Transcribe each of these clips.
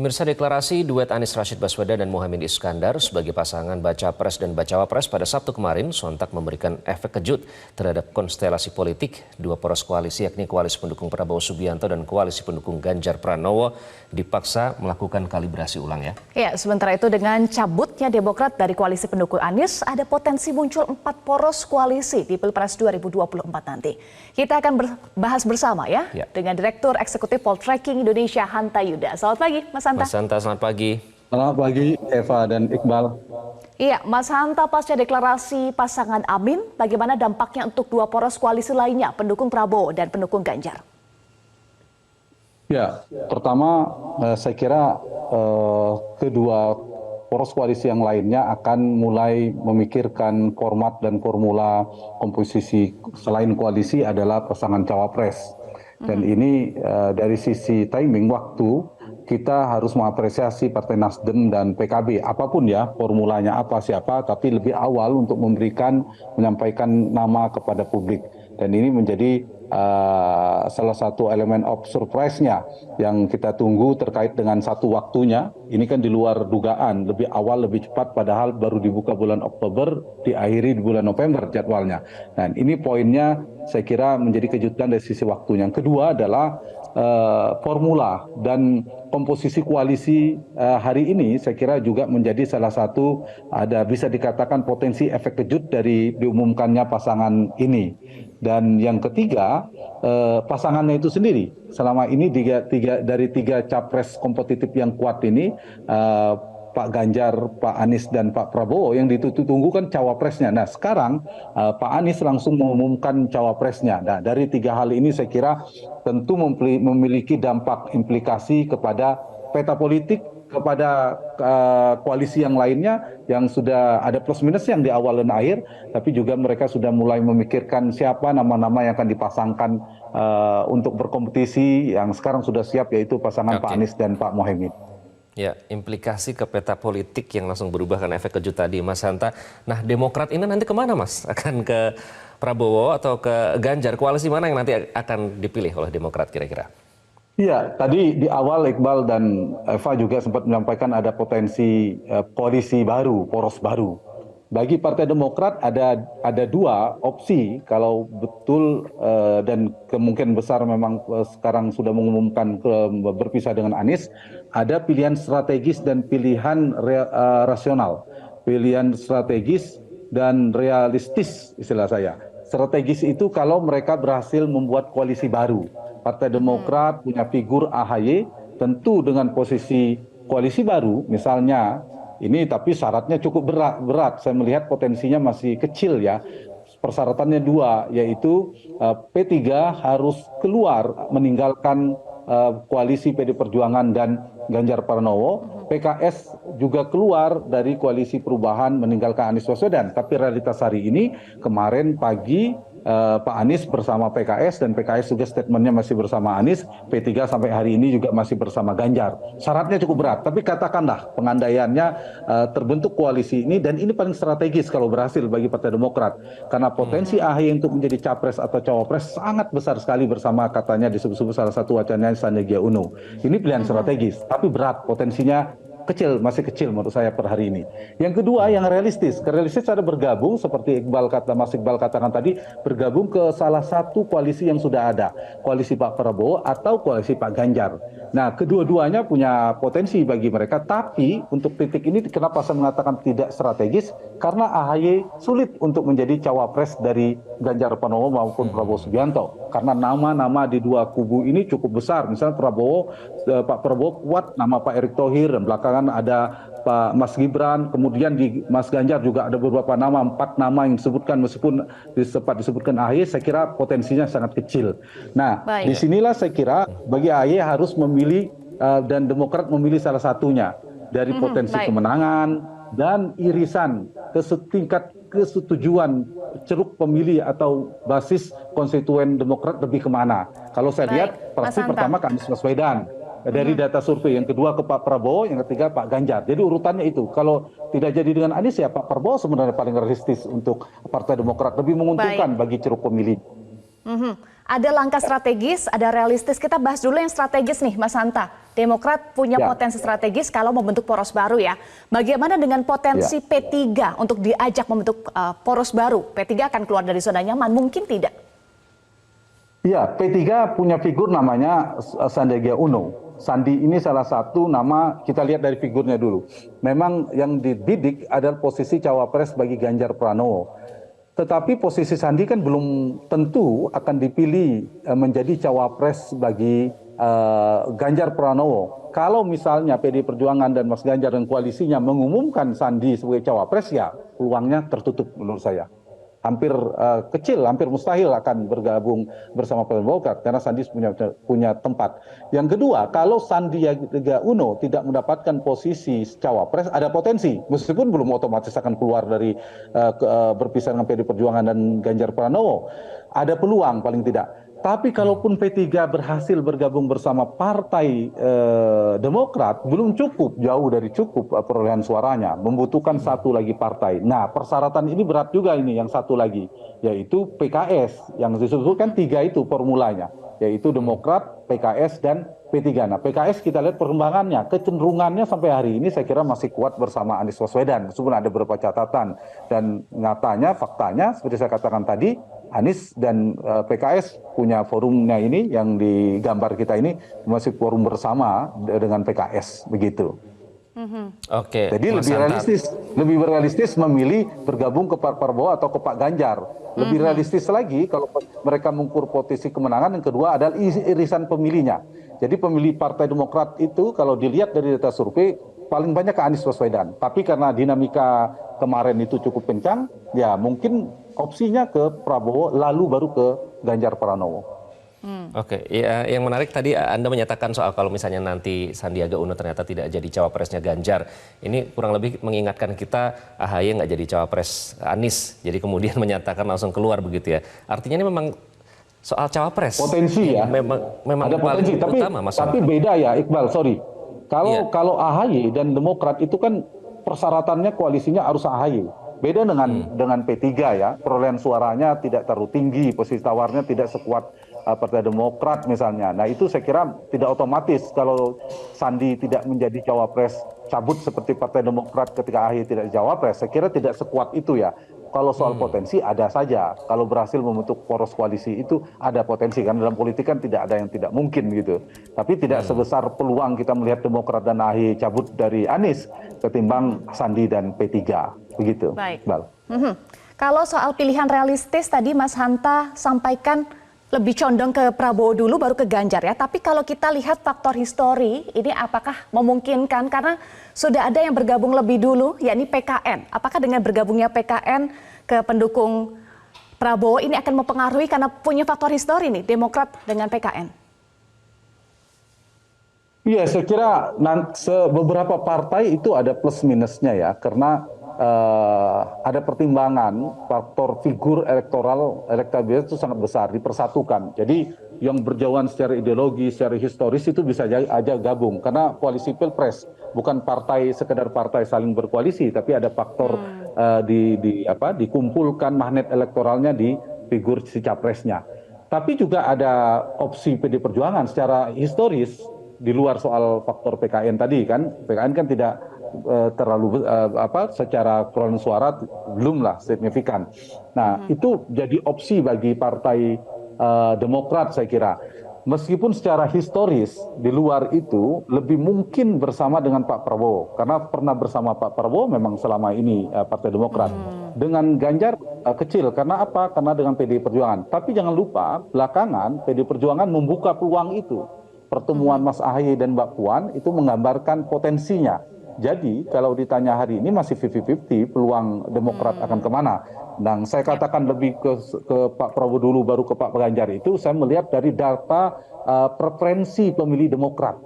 Pemirsa, deklarasi duet Anies Rashid Baswedan dan Muhaimin Iskandar sebagai pasangan Baca Pres dan Bacawa Pres pada Sabtu kemarin sontak memberikan efek kejut terhadap konstelasi politik. Dua poros koalisi yakni koalisi pendukung Prabowo Subianto dan koalisi pendukung Ganjar Pranowo dipaksa melakukan kalibrasi ulang ya. Ya, sementara itu dengan cabutnya Demokrat dari koalisi pendukung Anies, ada potensi muncul 4 poros koalisi di Pilpres 2024 nanti. Kita akan bahas bersama ya dengan Direktur Eksekutif Poltreking Indonesia Hanta Yuda. Selamat pagi, Mas Hanta. Mas Hanta, selamat pagi. Selamat pagi, Eva dan Iqbal. Iya, Mas Hanta, pasca deklarasi pasangan Amin, bagaimana dampaknya untuk dua poros koalisi lainnya, pendukung Prabowo dan pendukung Ganjar? Ya, pertama saya kira kedua poros koalisi yang lainnya akan mulai memikirkan format dan formula komposisi selain koalisi adalah pasangan cawapres. Dan ini dari sisi timing waktu, kita harus mengapresiasi Partai Nasdem dan PKB, apapun ya formulanya apa siapa, tapi lebih awal untuk menyampaikan nama kepada publik. Dan ini menjadi salah satu elemen of surprise-nya yang kita tunggu terkait dengan satu waktunya. Ini kan di luar dugaan, lebih awal, lebih cepat, padahal baru dibuka bulan Oktober, diakhiri di bulan November jadwalnya. Dan ini poinnya saya kira menjadi kejutan dari sisi waktunya. Yang kedua adalah formula dan komposisi koalisi hari ini saya kira juga menjadi salah satu bisa dikatakan potensi efek kejut dari diumumkannya pasangan ini. Dan yang ketiga, pasangannya itu sendiri. Selama ini dari tiga capres kompetitif yang kuat ini, Pak Ganjar, Pak Anies, dan Pak Prabowo yang ditunggu kan cawapresnya. Nah sekarang Pak Anies langsung mengumumkan cawapresnya. Nah dari tiga hal ini saya kira tentu memiliki dampak implikasi kepada peta politik, kepada koalisi yang lainnya yang sudah ada plus minus yang di awal dan akhir, tapi juga mereka sudah mulai memikirkan siapa nama-nama yang akan dipasangkan untuk berkompetisi yang sekarang sudah siap, yaitu pasangan Pak Anies dan Pak Muhaimin. Ya, implikasi ke peta politik yang langsung berubah karena efek kejut tadi, Mas Hanta. Nah, Demokrat ini nanti kemana, Mas? Akan ke Prabowo atau ke Ganjar? Koalisi mana yang nanti akan dipilih oleh Demokrat kira-kira? Iya, tadi di awal Iqbal dan Eva juga sempat menyampaikan ada potensi koalisi baru, poros baru. Bagi Partai Demokrat ada dua opsi kalau betul dan kemungkinan besar memang sekarang sudah mengumumkan berpisah dengan Anies, ada pilihan strategis dan pilihan rasional. Pilihan strategis dan realistis istilah saya. Strategis itu kalau mereka berhasil membuat koalisi baru. Partai Demokrat punya figur AHY, tentu dengan posisi koalisi baru misalnya, ini tapi syaratnya cukup berat. Saya melihat potensinya masih kecil ya. Persyaratannya dua, yaitu P3 harus keluar meninggalkan koalisi PD Perjuangan dan Ganjar Pranowo. PKS juga keluar dari koalisi perubahan meninggalkan Anies Baswedan. Tapi realitas hari ini, kemarin pagi Pak Anies bersama PKS dan PKS juga statementnya masih bersama Anies, P3 sampai hari ini juga masih bersama Ganjar. Syaratnya cukup berat, tapi katakanlah pengandaiannya terbentuk koalisi ini, dan ini paling strategis kalau berhasil bagi Partai Demokrat. Karena potensi AHY untuk menjadi capres atau cawapres sangat besar sekali bersama katanya disebut-sebut salah satu wacananya Sandiaga Uno. Ini pilihan strategis, tapi berat, potensinya masih kecil menurut saya per hari ini. Yang kedua yang realistis ada bergabung seperti Mas Iqbal katakan tadi, bergabung ke salah satu koalisi yang sudah ada, koalisi Pak Prabowo atau koalisi Pak Ganjar. Nah kedua-duanya punya potensi bagi mereka, tapi untuk titik ini kenapa saya mengatakan tidak strategis, karena AHY sulit untuk menjadi cawapres dari Ganjar Pranowo maupun Prabowo Subianto, karena nama-nama di dua kubu ini cukup besar. Misalnya Pak Prabowo kuat nama Pak Erick Thohir, dan belakangan ada Pak Mas Gibran, kemudian di Mas Ganjar juga ada beberapa nama, 4 nama yang disebutkan, meskipun sempat disebutkan AHY, saya kira potensinya sangat kecil. Nah, disinilah saya kira bagi AHY harus memilih dan Demokrat memilih salah satunya dari potensi kemenangan dan irisan tingkat kesetujuan ceruk pemilih atau basis konstituen Demokrat lebih kemana. Kalau saya lihat pasti pertama ke Anies Baswedan dari data survei, yang kedua ke Pak Prabowo, yang ketiga Pak Ganjar. Jadi urutannya itu. Kalau tidak jadi dengan Anies ya Pak Prabowo sebenarnya paling realistis untuk Partai Demokrat, lebih menguntungkan bagi ceruk pemilih. Ada langkah strategis, ada realistis. Kita bahas dulu yang strategis nih, Mas Hanta. Demokrat punya potensi strategis kalau membentuk poros baru ya. Bagaimana dengan potensi P3 untuk diajak membentuk poros baru? P3 akan keluar dari zona nyaman, mungkin tidak? Iya, P3 punya figur namanya Sandiaga Uno. Sandi ini salah satu nama, kita lihat dari figurnya dulu. Memang yang dibidik adalah posisi cawapres bagi Ganjar Pranowo. Tetapi posisi Sandi kan belum tentu akan dipilih menjadi cawapres bagi Ganjar Pranowo. Kalau misalnya PD Perjuangan dan Mas Ganjar dan koalisinya mengumumkan Sandi sebagai cawapres, ya peluangnya tertutup menurut saya. Hampir kecil, hampir mustahil akan bergabung bersama Partai Demokrat karena Sandi punya tempat. Yang kedua, kalau Sandiaga Uno tidak mendapatkan posisi cawapres, ada potensi meskipun belum otomatis akan keluar dari berpisah dengan PD Perjuangan dan Ganjar Pranowo, ada peluang paling tidak. Tapi kalaupun P3 berhasil bergabung bersama Partai Demokrat, belum cukup, jauh dari cukup perolehan suaranya, membutuhkan satu lagi partai. Nah, persyaratan ini berat juga ini, yang satu lagi, yaitu PKS, yang disebutkan 3 itu formulanya, yaitu Demokrat, PKS, dan P3. Nah, PKS kita lihat perkembangannya, kecenderungannya sampai hari ini saya kira masih kuat bersama Anies Baswedan, meskipun ada beberapa catatan. Dan nyatanya, faktanya, seperti saya katakan tadi, Anies dan PKS punya forumnya ini yang digambar kita ini masih forum bersama dengan PKS begitu. Oke. Jadi lebih realistis memilih bergabung ke Pak Prabowo atau ke Pak Ganjar. Lebih realistis lagi kalau mereka mengukur posisi kemenangan. Yang kedua adalah irisan pemilihnya. Jadi pemilih Partai Demokrat itu kalau dilihat dari data survei paling banyak ke Anies Baswedan. Tapi karena dinamika kemarin itu cukup kencang, ya mungkin opsinya ke Prabowo lalu baru ke Ganjar Pranowo. Oke, ya, yang menarik tadi Anda menyatakan soal kalau misalnya nanti Sandiaga Uno ternyata tidak jadi cawapresnya Ganjar. Ini kurang lebih mengingatkan kita AHY nggak jadi cawapres Anies. Jadi kemudian menyatakan langsung keluar begitu ya. Artinya ini memang soal cawapres. Potensi ya. Memang ada potensi, tapi beda ya Iqbal, sorry. Kalau AHY dan Demokrat itu kan persyaratannya koalisinya harus AHY. Beda dengan P3 ya, perolehan suaranya tidak terlalu tinggi, posisi tawarnya tidak sekuat Partai Demokrat misalnya. Nah itu saya kira tidak otomatis kalau Sandi tidak menjadi cawapres cabut seperti Partai Demokrat ketika AHY tidak cawapres. Saya kira tidak sekuat itu ya. Kalau soal potensi ada saja. Kalau berhasil membentuk poros koalisi itu ada potensi. Karena dalam politik kan tidak ada yang tidak mungkin gitu. Tapi tidak sebesar peluang kita melihat Demokrat dan AHY cabut dari Anies ketimbang Sandi dan P3. Begitu. Baik. Kalau soal pilihan realistis tadi Mas Hanta sampaikan lebih condong ke Prabowo dulu baru ke Ganjar ya. Tapi kalau kita lihat faktor histori ini apakah memungkinkan karena sudah ada yang bergabung lebih dulu yakni PKN. Apakah dengan bergabungnya PKN ke pendukung Prabowo ini akan mempengaruhi karena punya faktor histori nih Demokrat dengan PKN? Iya, saya kira beberapa partai itu ada plus minusnya ya karena ada pertimbangan faktor figur elektoral, elektabilitas itu sangat besar dipersatukan. Jadi yang berjauhan secara ideologi, secara historis itu bisa aja gabung karena koalisi pilpres bukan partai sekedar partai saling berkoalisi, tapi ada faktor dikumpulkan magnet elektoralnya di figur si capresnya. Tapi juga ada opsi PD Perjuangan secara historis di luar soal faktor PKN tadi kan. PKN kan tidak terlalu secara perolehan suara belumlah signifikan. Nah, itu jadi opsi bagi partai Demokrat saya kira. Meskipun secara historis di luar itu lebih mungkin bersama dengan Pak Prabowo karena pernah bersama Pak Prabowo memang selama ini Partai Demokrat. Dengan Ganjar kecil karena apa? Karena dengan PDI Perjuangan. Tapi jangan lupa belakangan PDI Perjuangan membuka peluang itu. Pertemuan Mas AHY dan Mbak Puan itu menggambarkan potensinya. Jadi kalau ditanya hari ini masih 50-50 peluang Demokrat akan kemana. Dan saya katakan lebih ke Pak Prabowo dulu baru ke Pak Ganjar itu saya melihat dari data preferensi pemilih Demokrat.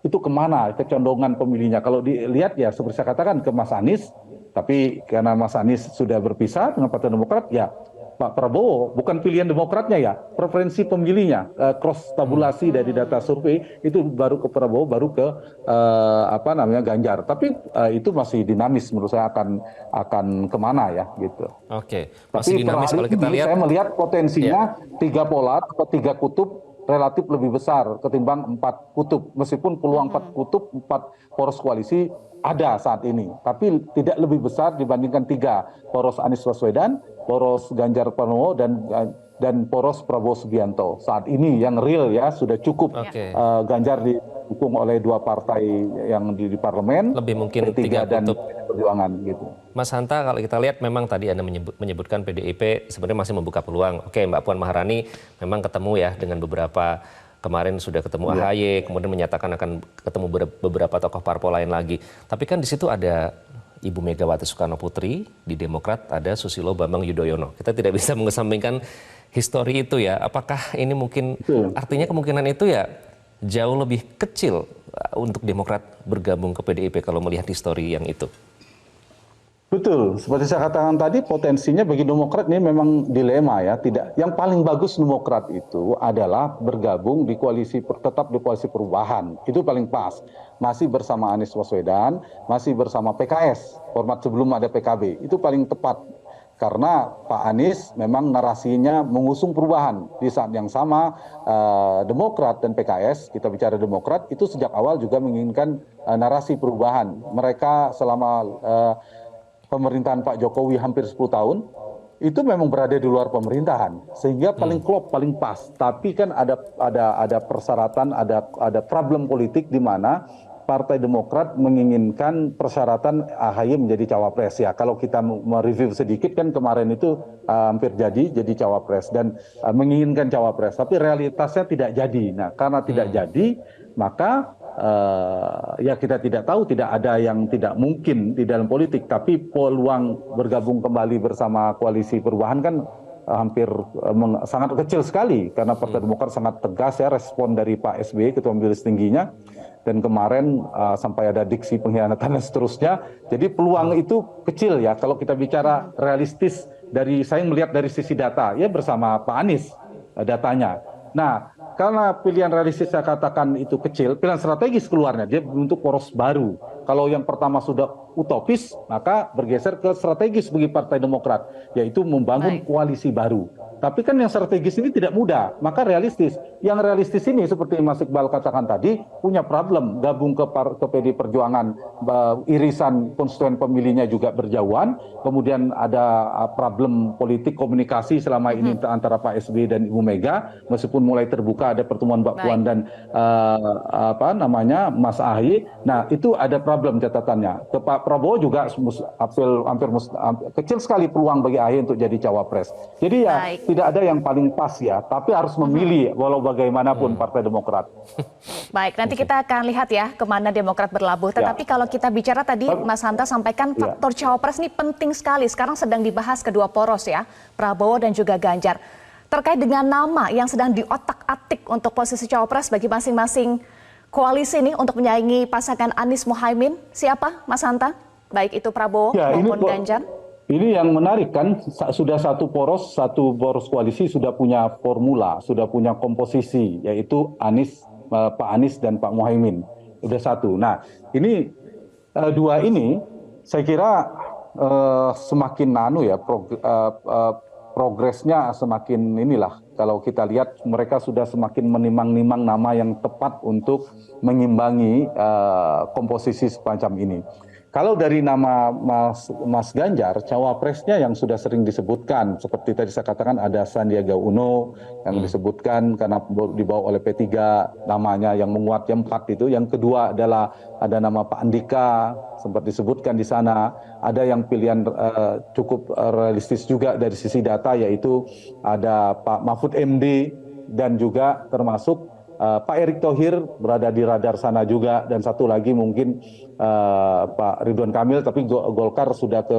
Itu kemana kecondongan pemilihnya. Kalau dilihat ya seperti saya katakan ke Mas Anies. Tapi karena Mas Anies sudah berpisah dengan Partai Demokrat ya Pak Prabowo, bukan pilihan Demokratnya ya, preferensi pemilihnya, cross tabulasi dari data survei itu baru ke Prabowo, baru ke Ganjar. Tapi itu masih dinamis menurut saya akan kemana ya gitu. Oke, masih Tapi dinamis kalau kita lihat. saya melihat potensinya tiga polar atau tiga kutub relatif lebih besar ketimbang 4 kutub. Meskipun peluang 4 kutub, 4 poros koalisi ada saat ini, tapi tidak lebih besar dibandingkan 3 poros Anies Baswedan, poros Ganjar Pranowo dan poros Prabowo Subianto. Saat ini yang real ya sudah cukup. Ganjar didukung oleh 2 partai yang di parlemen, lebih mungkin P3 3 dan kutub. Perjuangan gitu. Mas Hanta, kalau kita lihat memang tadi Anda menyebutkan PDIP sebenarnya masih membuka peluang. Oke, Mbak Puan Maharani memang ketemu ya dengan beberapa, kemarin sudah ketemu AHY, kemudian menyatakan akan ketemu beberapa tokoh parpol lain lagi. Tapi kan di situ ada Ibu Megawati Soekarno Putri, di Demokrat ada Susilo Bambang Yudhoyono. Kita tidak bisa mengesampingkan histori itu ya. Apakah ini mungkin artinya kemungkinan itu ya jauh lebih kecil untuk Demokrat bergabung ke PDIP kalau melihat histori yang itu? Betul, seperti saya katakan tadi, potensinya bagi Demokrat ini memang dilema ya. Tidak, yang paling bagus Demokrat itu adalah bergabung di tetap di koalisi perubahan. Itu paling pas. Masih bersama Anies Baswedan, masih bersama PKS, format sebelum ada PKB. Itu paling tepat. Karena Pak Anies memang narasinya mengusung perubahan. Di saat yang sama Demokrat dan PKS, kita bicara Demokrat, itu sejak awal juga menginginkan narasi perubahan. Mereka selama pemerintahan Pak Jokowi hampir 10 tahun, itu memang berada di luar pemerintahan. Sehingga paling klop, paling pas. Tapi kan ada persyaratan, ada problem politik di mana Partai Demokrat menginginkan persyaratan AHY menjadi cawapres ya. Kalau kita mereview sedikit kan kemarin itu hampir jadi cawapres dan menginginkan cawapres. Tapi realitasnya tidak jadi. Nah, karena tidak jadi, maka ya kita tidak tahu, tidak ada yang tidak mungkin di dalam politik. Tapi peluang bergabung kembali bersama koalisi perubahan kan hampir sangat kecil sekali. Karena Partai Demokrat sangat tegas ya respon dari Pak SBY, Ketua Majelis Tingginya. Dan kemarin sampai ada diksi pengkhianatan dan seterusnya. Jadi peluang itu kecil ya. Kalau kita bicara realistis, saya melihat dari sisi data, ya bersama Pak Anies datanya. Nah, karena pilihan realistis saya katakan itu kecil, pilihan strategis keluarnya, dia bentuk poros baru. Kalau yang pertama sudah utopis, maka bergeser ke strategis bagi Partai Demokrat, yaitu membangun koalisi baru. Tapi kan yang strategis ini tidak mudah, maka realistis. Yang realistis ini seperti Mas Iqbal katakan tadi, punya problem gabung ke PD Perjuangan, irisan konstituen pemilihnya juga berjauhan, kemudian ada problem politik komunikasi selama ini antara Pak SBY dan Ibu Mega, meskipun mulai terbuka ada pertemuan Mbak Puan dan Mas AHY. Nah, itu ada problem catatannya. Ke Pak Prabowo juga hampir kecil sekali peluang bagi AHY untuk jadi cawapres. Jadi ya tidak ada yang paling pas ya, tapi harus memilih walau bagaimanapun Partai Demokrat. Baik, nanti kita akan lihat ya kemana Demokrat berlabuh. Tetapi kalau kita bicara tadi Mas Hanta sampaikan faktor cawapres ini penting sekali. Sekarang sedang dibahas kedua poros ya, Prabowo dan juga Ganjar. Terkait dengan nama yang sedang diotak-atik untuk posisi cawapres bagi masing-masing koalisi ini untuk menyaingi pasangan Anies Muhaimin, siapa Mas Hanta? Baik itu Prabowo maupun Ganjar. Ini yang menarik kan, sudah satu poros koalisi sudah punya formula, sudah punya komposisi, yaitu Pak Anies dan Pak Muhaimin. Sudah satu. Nah, ini dua ini saya kira semakin progresnya semakin kalau kita lihat mereka sudah semakin menimang-nimang nama yang tepat untuk mengimbangi komposisi semacam ini. Kalau dari nama Mas Ganjar, cawapresnya yang sudah sering disebutkan, seperti tadi saya katakan ada Sandiaga Uno yang disebutkan karena dibawa oleh P3 namanya yang menguat yang 4 itu. Yang kedua adalah ada nama Pak Andika, sempat disebutkan di sana. Ada yang pilihan cukup realistis juga dari sisi data, yaitu ada Pak Mahfud MD dan juga termasuk Pak Erick Thohir berada di radar sana juga, dan satu lagi mungkin Pak Ridwan Kamil, tapi Golkar sudah ke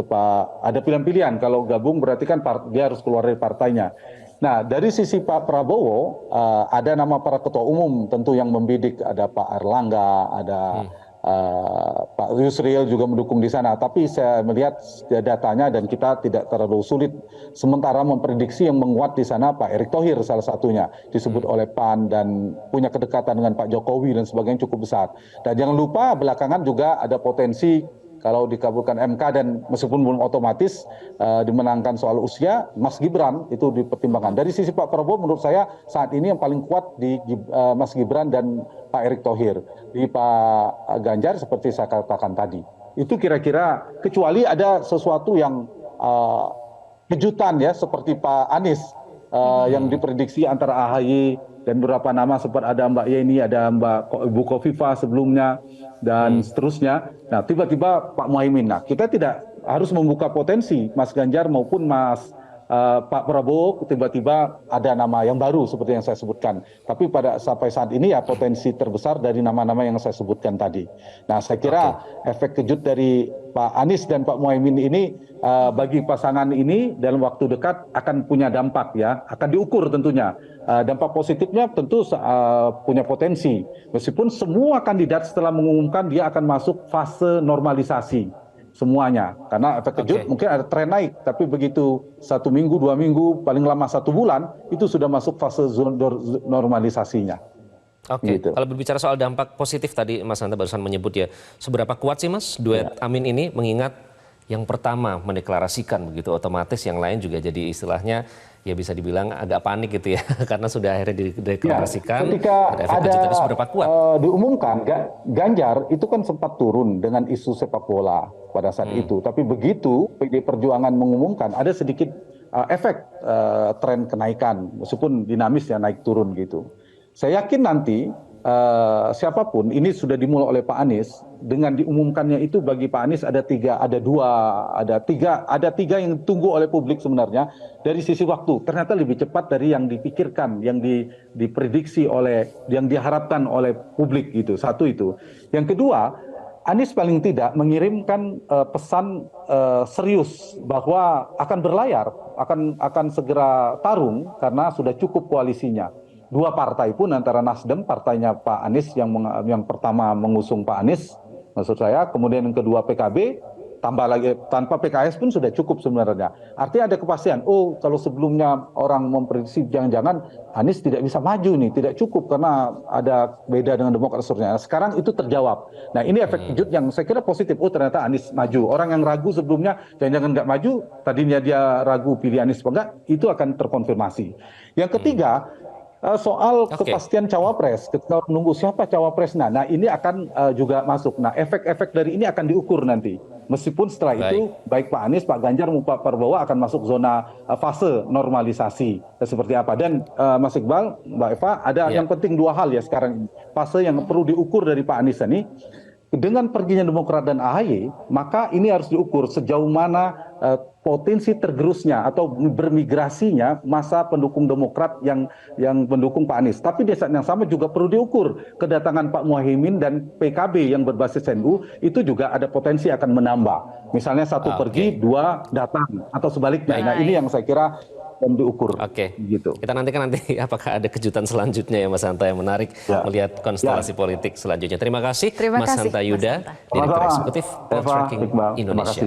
ada pilihan-pilihan, kalau gabung berarti kan dia harus keluar dari partainya. Nah, dari sisi Pak Prabowo ada nama para ketua umum tentu yang membidik, ada Pak Erlangga, ada Pak Yusril juga mendukung di sana. Tapi saya melihat datanya dan kita tidak terlalu sulit. Sementara memprediksi yang menguat di sana Pak Erick Thohir salah satunya disebut oleh PAN dan punya kedekatan dengan Pak Jokowi dan sebagainya cukup besar. Dan jangan lupa belakangan juga ada potensi kalau dikabulkan MK dan meskipun belum otomatis dimenangkan soal usia, Mas Gibran itu dipertimbangkan. Dari sisi Pak Prabowo menurut saya saat ini yang paling kuat di Mas Gibran dan Pak Erick Thohir. Di Pak Ganjar seperti saya katakan tadi. Itu kira-kira kecuali ada sesuatu yang kejutan ya seperti Pak Anies yang diprediksi antara AHY dan beberapa nama sempat ada Mbak Yeni, ada Ibu Kofifa sebelumnya dan seterusnya. Nah, tiba-tiba Pak Muhaimin. Nah, kita tidak harus membuka potensi Mas Ganjar maupun Pak Prabowo tiba-tiba ada nama yang baru seperti yang saya sebutkan. Tapi sampai saat ini ya potensi terbesar dari nama-nama yang saya sebutkan tadi. Nah, saya kira efek kejut dari Pak Anies dan Pak Muhaimin ini bagi pasangan ini dalam waktu dekat akan punya dampak ya, akan diukur tentunya. Dampak positifnya tentu punya potensi. Meskipun semua kandidat setelah mengumumkan dia akan masuk fase normalisasi. Semuanya, karena efek kejut mungkin ada tren naik, tapi begitu 1 minggu, 2 minggu, paling lama 1 bulan, itu sudah masuk fase normalisasinya. Gitu. Kalau berbicara soal dampak positif tadi Mas Hanta barusan menyebut ya, seberapa kuat sih Mas duet Amin ini mengingat yang pertama mendeklarasikan begitu otomatis yang lain juga jadi istilahnya ya bisa dibilang agak panik gitu ya karena sudah akhirnya dideklarasikan. Ketika ada seberapa kuat? Diumumkan Ganjar itu kan sempat turun dengan isu sepak bola pada saat itu. Tapi begitu PD Perjuangan mengumumkan ada sedikit efek tren kenaikan meskipun dinamis ya naik turun gitu. Saya yakin nanti siapapun ini sudah dimulai oleh Pak Anies dengan diumumkannya itu bagi Pak Anies ada tiga yang ditunggu oleh publik sebenarnya dari sisi waktu ternyata lebih cepat dari yang dipikirkan yang diprediksi oleh yang diharapkan oleh publik gitu. Satu itu. Yang kedua, Anies paling tidak mengirimkan pesan serius bahwa akan berlayar, akan segera tarung karena sudah cukup koalisinya. 2 partai pun antara Nasdem, partainya Pak Anies yang pertama mengusung Pak Anies, maksud saya, kemudian yang kedua PKB, tambah lagi tanpa PKS pun sudah cukup sebenarnya. Artinya ada kepastian, kalau sebelumnya orang memprediksi jangan-jangan Anies tidak bisa maju nih, tidak cukup karena ada beda dengan Demokrat seterusnya. Sekarang itu terjawab. Nah ini efek kejut yang saya kira positif, ternyata Anies maju. Orang yang ragu sebelumnya jangan-jangan nggak maju, tadinya dia ragu pilih Anies apa enggak, itu akan terkonfirmasi. Yang ketiga, soal kepastian cawapres, kita menunggu siapa cawapres. Nah ini akan juga masuk. Nah efek-efek dari ini akan diukur nanti. Meskipun setelah itu baik Pak Anies, Pak Ganjar maupun Pak Prabowo akan masuk zona fase normalisasi seperti apa. Dan Mas Iqbal, Mbak Eva, ada yang penting 2 hal ya sekarang. Fase yang perlu diukur dari Pak Anies ini. Dengan perginya Demokrat dan AHY, maka ini harus diukur sejauh mana potensi tergerusnya atau bermigrasinya masa pendukung Demokrat yang mendukung Pak Anies. Tapi di saat yang sama juga perlu diukur kedatangan Pak Muhaimin dan PKB yang berbasis NU itu juga ada potensi akan menambah. Misalnya 1 pergi, 2 datang atau sebaliknya. Nah ini yang saya kira diukur. Gitu. Kita nantikan apakah ada kejutan selanjutnya ya Mas Hanta yang menarik melihat konstelasi politik selanjutnya. Terima kasih Mas Hanta Yuda, Direktur Eksekutif Poltreking Indonesia.